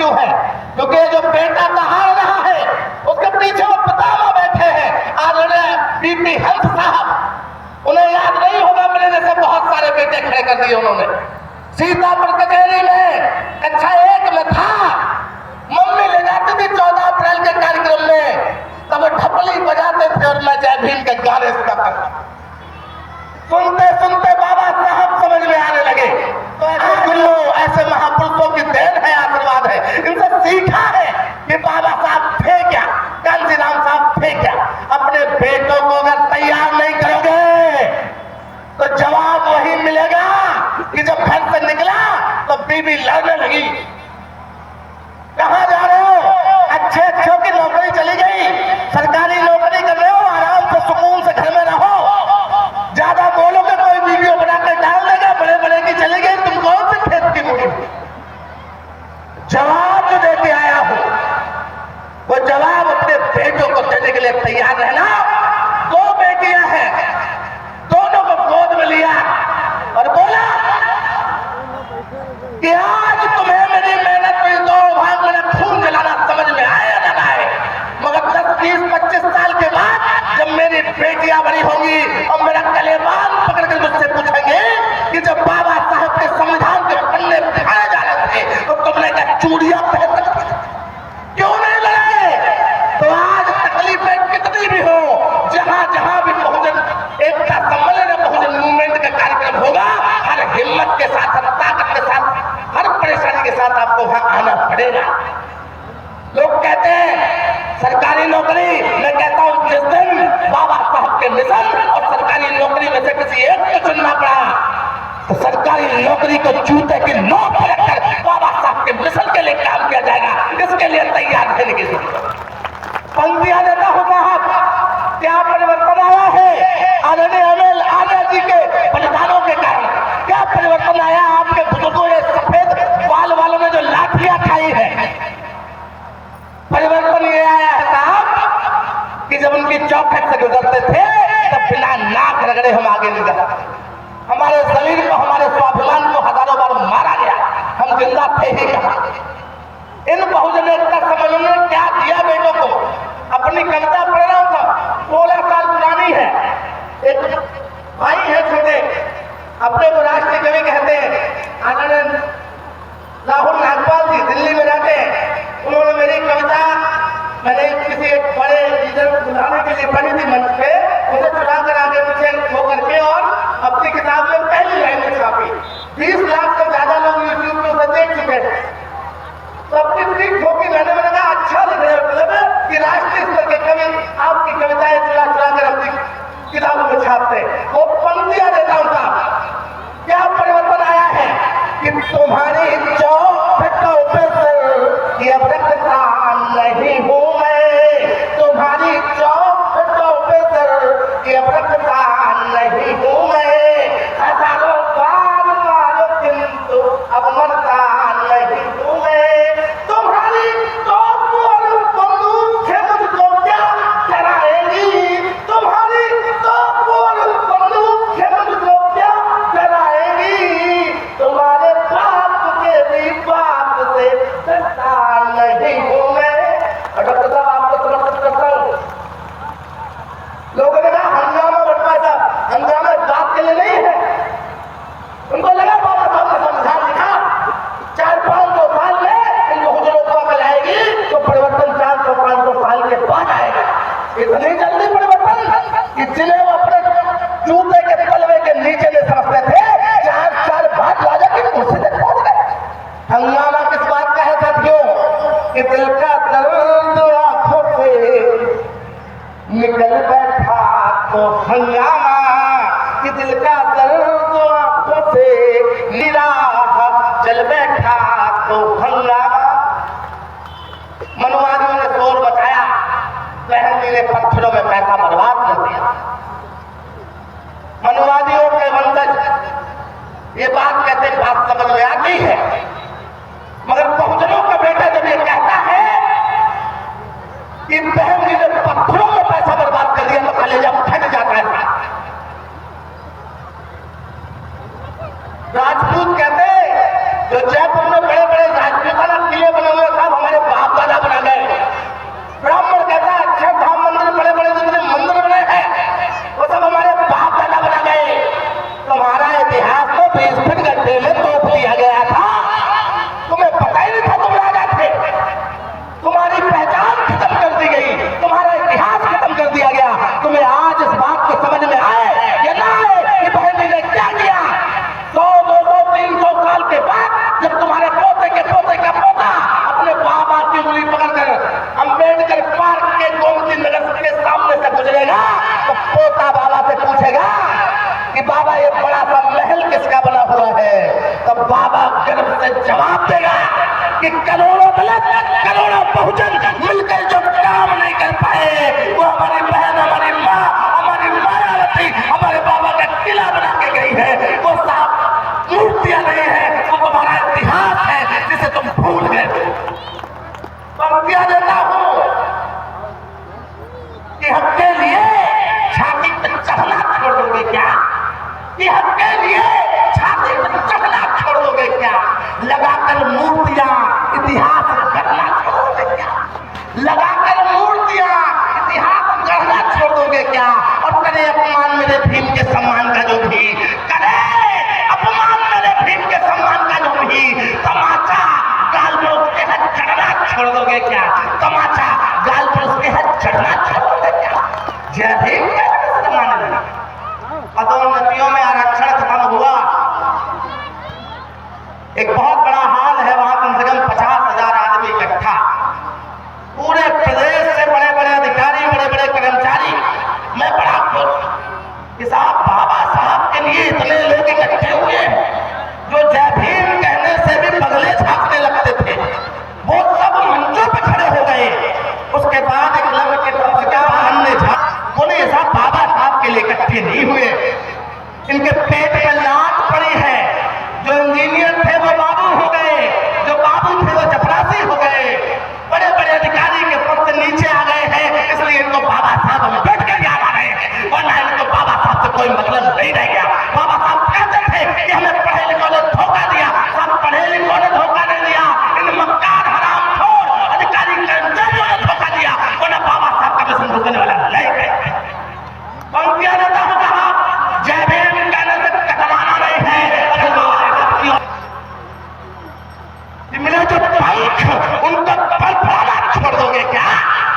क्यों है? क्योंकि जो बेटा कहा रहा है उसके पीछे वो पितामह बैठे हैं आदरणीय बीपी हंस साहब। उन्हें याद नहीं होगा, मेरे जैसे बहुत सारे बेटे खड़े कर दिए उन्होंने। सीतापुर कचहरी में कक्षा 1 में था, मम्मी ले जाती थी 14 अप्रैल के कार्यक्रम में, तब ढपली बजाते थे और मैं जय भीम के गाने सुनता था। सुनते सुनते बाबा साहब समझ में आने लगे। तो ऐसे गुरुओं, ऐसे महापुरुषों की देन है, आशीर्वाद है। इनसे सीखा है कि बाबा साहब थे क्या, कांशीराम साहब थे क्या। अपने बेटों को अगर तैयार नहीं करोगे तो जवाब वही मिलेगा कि जब घर से निकला तो बीबी लड़ने लगी। कहां जा रहे हो? अच्छे अच्छों की नौकरी चली गई, सरकारी नौकरी कर रहे हो, आराम से सुकून से घर में रहो। ज्यादा बोलोगे कोई वीडियो बनाकर डाल देगा, बड़े बड़े की चली गई, तुम कौन से खेत की मुड़ी? जवाब जो देके आया हो वो जवाब अपने बेटों को देने के लिए तैयार रहना। 2 बेटियां हैं, दोनों को गोद में लिया और बोला कि आज तुम्हें मेरी मेहनत में 2 भाग मेरा खून जलाना समझ में आया ना आए, मगर 10, 20, 25 साल के बाद जब मेरी बेटियां बड़ी होंगी और मेरा कलेबान पकड़ कर मुझसे पूछेंगे कि जब बाबा साहब के संविधान के पन्ने फाड़े जा रहे थे तो तुमने क्या चूड़ियां पहन रखी थी? क्यों नहीं लड़े? तो आज तकलीफें कितनी भी हो, जहां जहां भी बहुजन एकता सम्मेलन या बहुजन मूवमेंट का कार्यक्रम होगा, हर हिम्मत के साथ, हर ताकत के साथ, हर परेशानी के साथ आपको वहां आना पड़ेगा। लोग कहते हैं सरकारी नौकरी, मैं कहता हूं जिस दिन बाबा साहब के मिशन और सरकारी नौकरी में से किसी एक को चुनना पड़ा तो सरकारी नौकरी को जूते की नोक पर रखकर बाबा साहब के मिशन के लिए काम किया जाएगा। इसके लिए तैयार रहने की जरूरत। पंक्तियां देता हूं साहब, क्या परिवर्तन आया है आदरणीय अमल आर्य जी के बलिदानों के कारण? क्या परिवर्तन आया आपके बुजुर्गों ने सफेद बाल वालों ने जो लाठियां खाई है? परिवर्तन ये आया है साहब कि जब उनकी चौखट से गुजरते थे तब बिना नाक रगड़े हम आगे नहीं जा सकते। हमारे शरीर को, हमारे स्वाभिमान को हजारों बार मारा गया, हम जिंदा थे ही कहां? इन बहुजन एकता सम्मेलन ने क्या दिया बेटों को? अपनी कविता पढ़ रहा हूं, 16 साल पुरानी है। एक भाई है छोटे, अपने को राष्ट्रीय कवि कहते हैं, आनंद राहुल नागपाल जी दिल्ली में रहते हैं। उन्होंने मेरी कविता, मैंने किसी एक बड़े लीडर को बुलाने के लिए पढ़ी थी मंच पे, उसे चुरा कर आगे पीछे हो करके और अपनी किताब में पहली लाइन में छापी। 20 लाख से ज्यादा लोग यूट्यूब पे उसे देख चुके हैं। तो अपनी ट्रिक ठोकी, मैंने कहा अच्छा लग रहा है, मतलब कि राष्ट्रीय स्तर के कवि आपकी कविताएं चुरा चुरा कर अपनी किताबों में छापते हैं। वो पंक्तियां देता हूं साहब, क्या परिवर्तन आया है कि तुम्हारी चौखटों पे से ये रखता नहीं हूं मैं, तुम्हारी चौखटों पे से ये रखता नहीं हूं मैं, हजारों बार मारो किंतु अब मरता नहीं हूं मैं, तुम्हारी तोप और बंदूक से मुझको क्या डराएगी, तुम्हारी तोप और बंदूक से मुझको क्या डराएगी, तुम्हारे बाप के भी बाप से डरता नहीं हूं मैं। डॉक्टर साहब आपको समर्पित करता हूं। लोगों ने कहा हंगामा बटवा साहब, हंगामा बात के लिए नहीं है। उनको लगा बाबा साहब ने संविधान लिखा, 400-500 साल में इन बहुजनों को अकल आएगी तो परिवर्तन 400-500 साल के बाद आएगा। इतनी जल्दी परिवर्तन कि जिन्हें वो अपने जूते के तलवे के नीचे नहीं समझते थे, 4 बात राजा की कुर्सी तक पहुंच गए। हंगामा किस बात का है साथियों? कि दिल का दर्द आंखों से निकल बैठा तो हंगामा, कि दिल का दर्द आंखों से निराह चल बैठा तो हंगामा। मनुवादियों ने शोर मचाया, गांधी ने पत्थरों में पैसा बर्बाद कर दिया। मनुवादियों के वंशज ये बात कहते, बात समझ में आती है, मगर बहुजनों का बेटा जब ये कहता है कि बहन जी ने पत्थरों में पैसा बर्बाद कर दिया तो कलेजा फट जाता है। राजपूत कहते जो जयपुर में बड़े बड़े राजपूताना किले बने हुए उसे जवाब देगा कि करोड़ों दलित, करोड़ों बहुजन मिलकर जो काम नहीं कर पाए, वो हमारी बहन, हमारी माँ, हमारी मायावती हमारे बाबा का किला बना के गई है। वो साफ मूर्तियां नहीं है, वो तुम्हारा इतिहास है जिसे तुम भूल गए। पंक्तियां देता हूं कि हक के लिए छाती पर चढ़ना छोड़ दोगे क्या? कि हक के लिए छाती पर चढ़ना छोड़ दोगे क्या? लगाकर मूर्तियां इतिहास गढ़ना छोड़ दोगे क्या? लगाकर मूर्तियां इतिहास गढ़ना छोड़ दोगे क्या? और करे अपमान मेरे भीम के सम्मान का जो भी करे, अपमान मेरे भीम के सम्मान का जो भी, तमाचा गाल पर उसके हाथ चढ़ना छोड़ दोगे क्या? तमाचा गाल पर उसके हाथ चढ़ना छोड़ दोगे क्या? जय भीम के सम्मान में पदोन्नतियों में आरक्षण खत्म हुआ। एक बहुत बड़ा हाल है, वहां कम से कम 50,000 आदमी इकट्ठा, पूरे प्रदेश से बड़े बड़े अधिकारी, बड़े बड़े कर्मचारी। मैं बड़ा खुश कि साहब बाबा साहब के लिए इतने लोग इकट्ठे हुए जो जय भीम कहने से भी बगले झांकने लगते थे, वो सब मंचों पे खड़े हो गए। उसके बाद एक लग के अन्य झांक बोले साहब बाबा साहब के लिए इकट्ठे नहीं हुए, इनके पेट में लात पड़ी है। जो इंजीनियर थे वो बाबू हो गए, जो बाबू थे वो चपरासी हो गए, बड़े बड़े अधिकारी के पद से नीचे आ गए हैं, इसलिए इनको बाबा साहब में बैठ कर याद आ रहे हैं, वरना इनको बाबा साहब से कोई मतलब नहीं रह गया। बाबा साहब कहते थे कि हमें पढ़े लिखों ने धोखा दिया, सब पढ़े लिखों ने धोखा नहीं दिया, इन मक्कार हराम खोर अधिकारी कर्मचारियों ने धोखा दिया, वरना बाबा साहब का मिशन रुकने वाला नहीं है। पंक्तियां देता हूं कहा, जय भीम कहने से कतराना नहीं है। मिले जो पंख उनको फड़फड़ाना छोड़ दोगे क्या?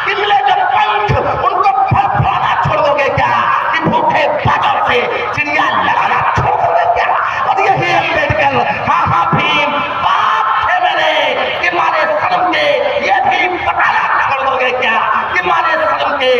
कि मिले जो पंख उनको फड़फड़ाना छोड़ दोगे क्या? कि भूखे बादों से चिड़िया लड़ाना छोड़ दोगे क्या? और यही अम्बेडकर, हाँ भीम बाप थे मेरे, कि मारे शर्म के ये भी बताना छोड़ दोगे क्या? कि मारे शर्म के